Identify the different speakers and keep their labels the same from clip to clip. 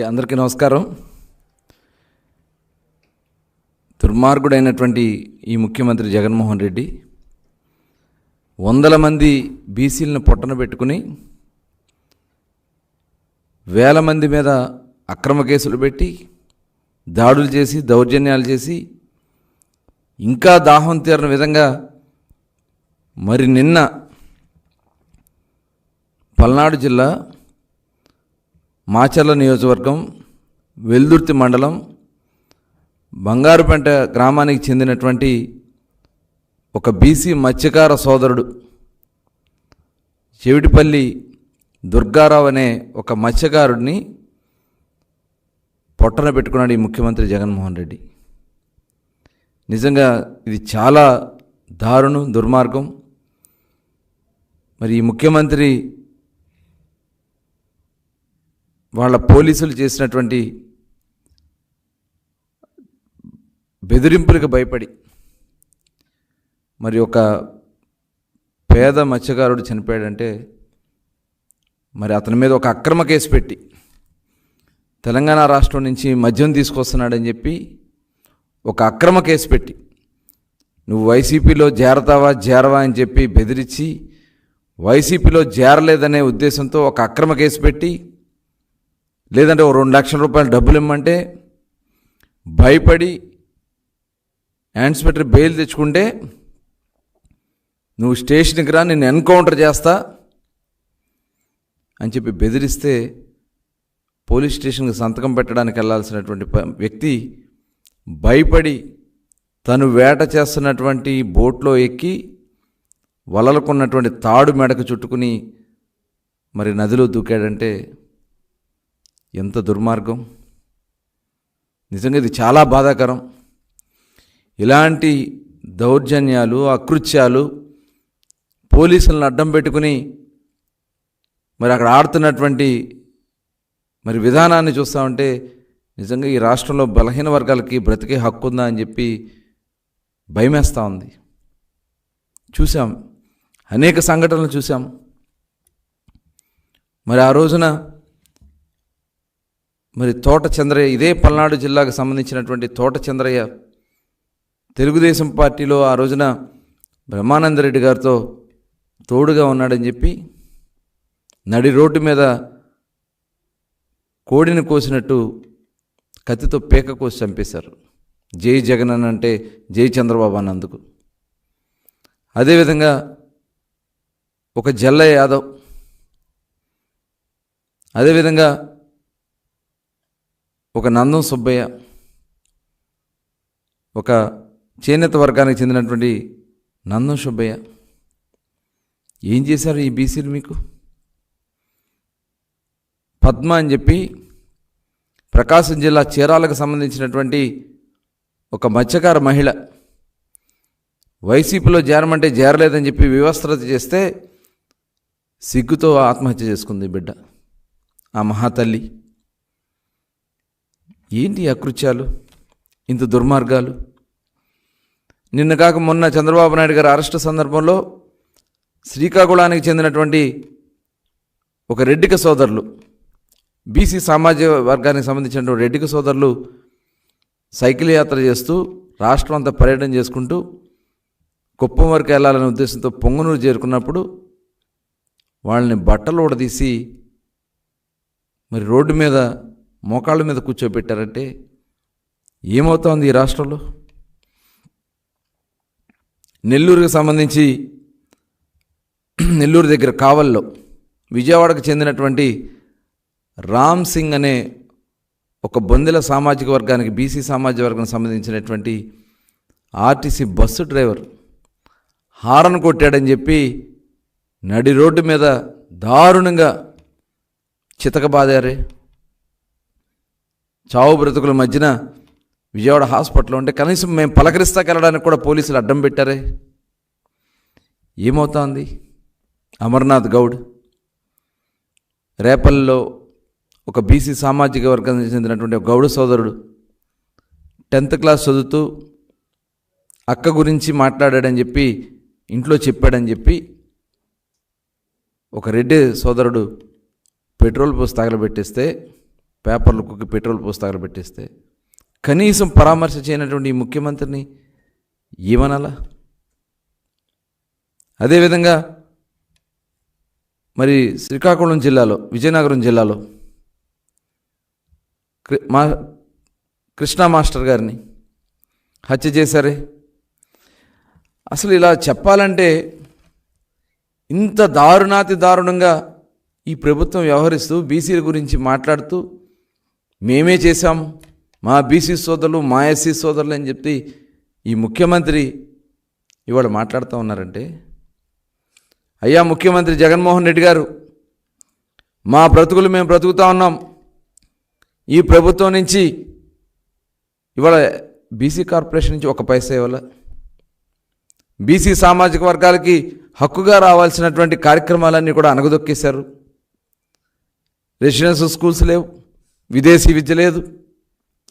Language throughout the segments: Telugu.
Speaker 1: అందరికీ నమస్కారం. దుర్మార్గుడైనటువంటి ఈ ముఖ్యమంత్రి జగన్మోహన్ రెడ్డి వందల మంది బీసీలను పొట్టన పెట్టుకుని వేల మంది మీద అక్రమ కేసులు పెట్టి దాడులు చేసి దౌర్జన్యాలు చేసి ఇంకా దాహం తీరని విధంగా మరి నిన్న పల్నాడు జిల్లా మాచర్ల నియోజకవర్గం వెల్దుర్తి మండలం బంగారుపేట గ్రామానికి చెందినటువంటి ఒక బీసీ మత్స్యకార సోదరుడు చెవిటిపల్లి దుర్గారావు అనే ఒక మత్స్యకారుడిని పొట్టన పెట్టుకున్నాడు ఈ ముఖ్యమంత్రి జగన్మోహన్ రెడ్డి. నిజంగా ఇది చాలా దారుణం, దుర్మార్గం. మరి ఈ ముఖ్యమంత్రి వాళ్ళ పోలీసులు చేసినటువంటి బెదిరింపులకు భయపడి మరి ఒక పేద మత్స్యకారుడు చనిపోయాడంటే మరి అతని మీద ఒక అక్రమ కేసు పెట్టి తెలంగాణ రాష్ట్రం నుంచి మద్యం తీసుకొస్తున్నాడని చెప్పి ఒక అక్రమ కేసు పెట్టి నువ్వు వైసీపీలో చేరవా అని చెప్పి బెదిరించి వైసీపీలో చేరలేదనే ఉద్దేశంతో ఒక అక్రమ కేసు పెట్టి లేదంటే ఓ 2 లక్షల రూపాయలు డబ్బులు ఇమ్మంటే భయపడి ఇన్స్పెక్టర్ బెయిల్ తెచ్చుకుంటే నువ్వు స్టేషన్కి రా, నిన్ను ఎన్కౌంటర్ చేస్తా అని చెప్పి బెదిరిస్తే పోలీస్ స్టేషన్కి సంతకం పెట్టడానికి వెళ్ళాల్సినటువంటి వ్యక్తి భయపడి తను వేట చేస్తున్నటువంటి బోట్లో ఎక్కి వలలకున్నటువంటి తాడు మెడకు చుట్టుకుని మరి నదిలో దూకాడంటే ఎంత దుర్మార్గం. నిజంగా ఇది చాలా బాధాకరం. ఇలాంటి దౌర్జన్యాలు, అకృత్యాలు, పోలీసులను అడ్డం పెట్టుకుని మరి అక్కడ ఆడుతున్నటువంటి మరి విధానాన్ని చూస్తూ ఉంటే నిజంగా ఈ రాష్ట్రంలో బలహీన వర్గాలకి బ్రతికే హక్కు ఉందా అని చెప్పి భయమేస్తూ ఉంది. చూసాం, అనేక సంఘటనలు చూసాం. మరి ఆ రోజున మరి తోట చంద్రయ్య, ఇదే పల్నాడు జిల్లాకు సంబంధించినటువంటి తోట చంద్రయ్య తెలుగుదేశం పార్టీలో ఆ రోజున బ్రహ్మానందరెడ్డి గారితో తోడుగా ఉన్నాడని చెప్పి నడి రోడ్డు మీద కోడిని కోసినట్టు కత్తితో పేక కోసి చంపేశారు. జై జగన్ అని అంటే జై చంద్రబాబు అన్నందుకు. అదేవిధంగా ఒక జల్ల యాదవ్, అదేవిధంగా ఒక నందం సుబ్బయ్య, ఒక చేనేత వర్గానికి చెందినటువంటి నందం సుబ్బయ్య ఏం చేశారు ఈ బీసీలు మీకు? పద్మ అని చెప్పి ప్రకాశం జిల్లా చీరాలకు సంబంధించినటువంటి ఒక మత్స్యకార మహిళ వైసీపీలో చేరమంటే చేరలేదని చెప్పి వివస్త్రత చేస్తే సిగ్గుతో ఆత్మహత్య చేసుకుంది బిడ్డ, ఆ మహాతల్లి. ఏంటి అకృత్యాలు, ఇంత దుర్మార్గాలు? నిన్న కాక మొన్న చంద్రబాబు నాయుడు గారి అరెస్టు సందర్భంలో శ్రీకాకుళానికి చెందినటువంటి ఒక రెడ్డిక సోదరులు, బీసీ సామాజిక వర్గానికి సంబంధించినటువంటి రెడ్డిక సోదరులు సైకిల్ యాత్ర చేస్తూ రాష్ట్రం అంతా పర్యటన చేసుకుంటూ కుప్పం వరకు వెళ్ళాలనే ఉద్దేశంతో పొంగనూరు చేరుకున్నప్పుడు వాళ్ళని బట్టలు ఊడదీసి మరి రోడ్డు మీద మోకాళ్ళ మీద కూర్చోబెట్టారంటే ఏమవుతోంది ఈ రాష్ట్రంలో? నెల్లూరుకి సంబంధించి నెల్లూరు దగ్గర కావల్లో విజయవాడకు చెందినటువంటి రామ్ సింగ్ అనే ఒక బొందెల సామాజిక వర్గానికి, బీసీ సామాజిక వర్గానికి సంబంధించినటువంటి ఆర్టీసీ బస్సు డ్రైవర్ హారన్ కొట్టాడని చెప్పి నడి రోడ్డు మీద దారుణంగా చితకబాదారే. చావు బ్రతుకుల మధ్యన విజయవాడ హాస్పిటల్లో ఉంటే కనీసం మేము పలకరిస్తాకెళ్ళడానికి కూడా పోలీసులు అడ్డం పెట్టారే. ఏమవుతోంది? అమర్నాథ్ గౌడ్ రేపల్లో ఒక బీసీ సామాజిక వర్గానికి చెందినటువంటి ఒక గౌడ సోదరుడు 10th క్లాస్ చదువుతూ అక్క గురించి మాట్లాడాడని చెప్పి ఇంట్లో చెప్పాడని చెప్పి ఒక రెడ్డి సోదరుడు పెట్రోల్ పోసి తగలబెట్టేస్తే పేపర్లకు పెట్రోల్ పోసి తగలబెట్టేస్తే కనీసం పరామర్శ చేయనటువంటి ఈ ముఖ్యమంత్రిని ఏమనాలా? అదేవిధంగా మరి శ్రీకాకుళం జిల్లాలో, విజయనగరం జిల్లాలో కృష్ణా మాస్టర్ గారిని హత్య చేశారే. అసలు ఇలా చెప్పాలంటే ఇంత దారుణాతి దారుణంగా ఈ ప్రభుత్వం వ్యవహరిస్తూ బీసీల గురించి మాట్లాడుతూ మేమే చేశాం, మా బీసీ సోదరులు, మా ఎస్సీ సోదరులు అని చెప్పి ఈ ముఖ్యమంత్రి ఇవాళ మాట్లాడుతూ ఉన్నారంటే, అయ్యా ముఖ్యమంత్రి జగన్మోహన్ రెడ్డి గారు, మా బ్రతుకులు మేము బ్రతుకుతూ ఉన్నాం. ఈ ప్రభుత్వం నుంచి ఇవాళ బీసీ కార్పొరేషన్ నుంచి ఒక పైసా ఇవ్వాల, బీసీ సామాజిక వర్గాలకి హక్కుగా రావాల్సినటువంటి కార్యక్రమాలన్నీ కూడా అణగదొక్కేశారు. రెసిడెన్షియల్ స్కూల్స్ లేవు, విదేశీ విద్య లేదు,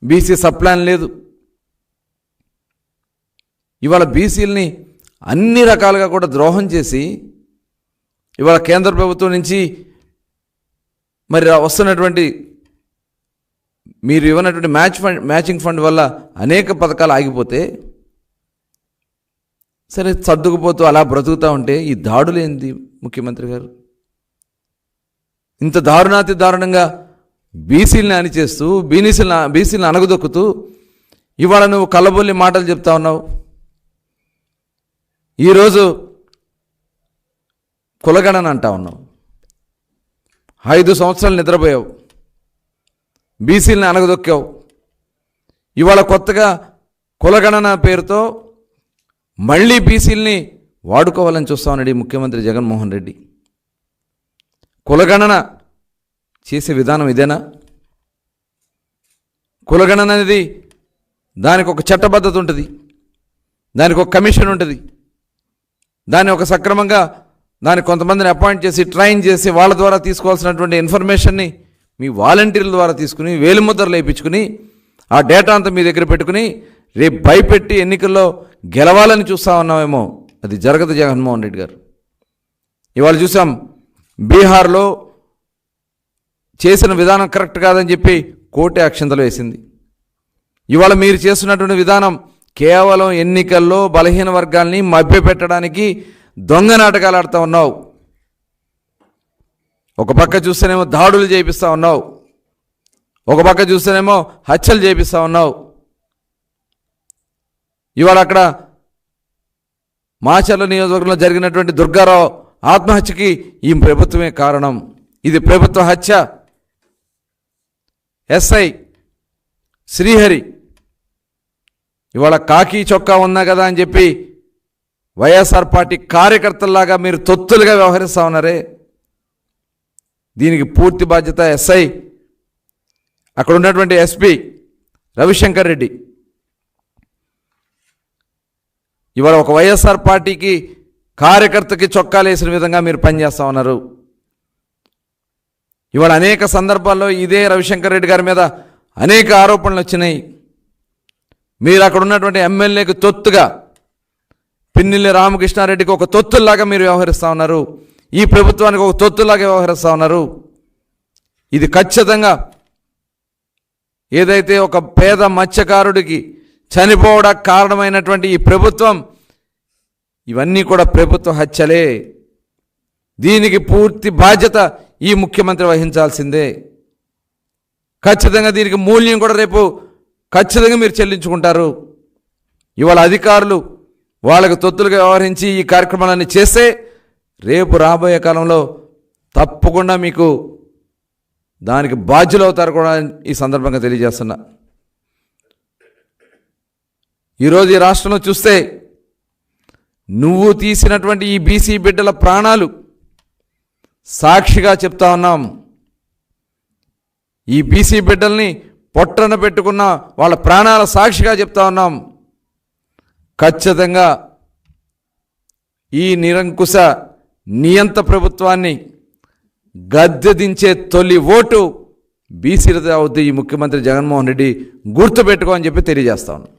Speaker 1: బీసీ సప్లాన్ లేదు. ఇవాళ బీసీలని అన్ని రకాలుగా కూడా ద్రోహం చేసి ఇవాళ కేంద్ర ప్రభుత్వం నుంచి మరి వస్తున్నటువంటి మీరు ఇవ్వనటువంటి మ్యాచింగ్ ఫండ్ వల్ల అనేక పథకాలు ఆగిపోతే సరే సర్దుకుపోతూ అలా బ్రతుకుతూ ఉంటే ఈ దాడులు ఏంది ముఖ్యమంత్రి గారు? ఇంత దారుణాతి దారుణంగా బీసీలని అణిచేస్తూ బీసీలను అణగదొక్కుతూ ఇవాళ నువ్వు కళ్ళబొల్లి మాటలు చెప్తా ఉన్నావు. ఈరోజు కులగణన అంటా ఉన్నావు, 5 సంవత్సరాలు నిద్రపోయావు, బీసీలని అణగదొక్కావు. ఇవాళ కొత్తగా కులగణన పేరుతో మళ్ళీ బీసీలని వాడుకోవాలని చూస్తా ఉన్నాడు ఈ ముఖ్యమంత్రి జగన్మోహన్ రెడ్డి. కులగణన చేసే విధానం ఇదేనా? కులగణన అనేది దానికి ఒక చట్టబద్ధత ఉంటుంది, దానికి ఒక కమిషన్ ఉంటుంది, దాన్ని ఒక సక్రమంగా దాన్ని కొంతమందిని అపాయింట్ చేసి ట్రైన్ చేసి వాళ్ళ ద్వారా తీసుకోవాల్సినటువంటి ఇన్ఫర్మేషన్ని మీ వాలంటీర్ల ద్వారా తీసుకుని వేలిముద్రలు వేయించుకుని ఆ డేటా అంతా మీ దగ్గర పెట్టుకుని రేపు భయపెట్టి ఎన్నికల్లో గెలవాలని చూస్తూ ఉన్నామేమో. అది జరగదు జగన్మోహన్ రెడ్డి గారు. ఇవాళ చూసాం బీహార్లో చేసిన విధానం కరెక్ట్ కాదని చెప్పి కోర్టు అక్షంతలు వేసింది. ఇవాళ మీరు చేస్తున్నటువంటి విధానం కేవలం ఎన్నికల్లో బలహీన వర్గాల్ని మభ్యపెట్టడానికి దొంగ నాటకాలు ఆడుతూ ఉన్నావు. ఒక పక్క చూస్తేనేమో దాడులు చేపిస్తూ ఉన్నావు, ఒక పక్క చూస్తేనేమో హత్యలు చేపిస్తూ ఉన్నావు. ఇవాళ అక్కడ మాచర్ల నియోజకవర్గంలో జరిగినటువంటి దుర్గారావు ఆత్మహత్యకి ఈ ప్రభుత్వమే కారణం. ఇది ప్రభుత్వ హత్య. ఎస్ఐ శ్రీహరి ఇవాళ కాకి చొక్కా ఉన్నా కదా అని చెప్పి వైఎస్ఆర్ పార్టీ కార్యకర్తల్లాగా మీరు తొత్తులుగా వ్యవహరిస్తూ ఉన్నారే. దీనికి పూర్తి బాధ్యత ఎస్ఐ, అక్కడ ఉన్నటువంటి ఎస్పీ రవిశంకర్ రెడ్డి. ఇవాళ ఒక వైఎస్ఆర్ పార్టీకి కార్యకర్తకి చొక్కాలు వేసిన విధంగా మీరు పనిచేస్తూ ఉన్నారు. ఇవాళ అనేక సందర్భాల్లో ఇదే రవిశంకర్ రెడ్డి గారి మీద అనేక ఆరోపణలు వచ్చినాయి. మీరు అక్కడ ఉన్నటువంటి ఎమ్మెల్యేకి తొత్తుగా, పిన్నెల్లి రామకృష్ణారెడ్డికి ఒక తొత్తుల్లాగా మీరు వ్యవహరిస్తూ ఉన్నారు, ఈ ప్రభుత్వానికి ఒక తొత్తులాగా వ్యవహరిస్తూ ఉన్నారు. ఇది ఖచ్చితంగా ఏదైతే ఒక పేద మత్స్యకారుడికి చనిపోవడానికి కారణమైనటువంటి ఈ ప్రభుత్వం, ఇవన్నీ కూడా ప్రభుత్వ హత్యలే. దీనికి పూర్తి బాధ్యత ఈ ముఖ్యమంత్రి వహించాల్సిందే. ఖచ్చితంగా దీనికి మూల్యం కూడా రేపు ఖచ్చితంగా మీరు చెల్లించుకుంటారు. ఇవాళ అధికారులు వాళ్ళకు తొత్తులుగా వ్యవహరించి ఈ కార్యక్రమాలన్నీ చేస్తే రేపు రాబోయే కాలంలో తప్పకుండా మీకు దానికి బాధ్యులు అవుతారు కూడా ఈ సందర్భంగా తెలియజేస్తున్నా. ఈరోజు ఈ రాష్ట్రంలో చూస్తే నువ్వు తీసినటువంటి ఈ బీసీ బిడ్డల ప్రాణాలు సాక్షిగా చెప్తా ఉన్నాం. ఈ బీసీ బిడ్డల్ని పొట్టన పెట్టుకున్న వాళ్ళ ప్రాణాల సాక్షిగా చెప్తా ఉన్నాం. ఖచ్చితంగా ఈ నిరంకుశ నియంత ప్రభుత్వాన్ని గద్దె దించే తొలి ఓటు బీసీలదే అవుద్ది. ఈ ముఖ్యమంత్రి జగన్మోహన్ రెడ్డి గుర్తుపెట్టుకో అని చెప్పి తెలియజేస్తా ఉన్నాం.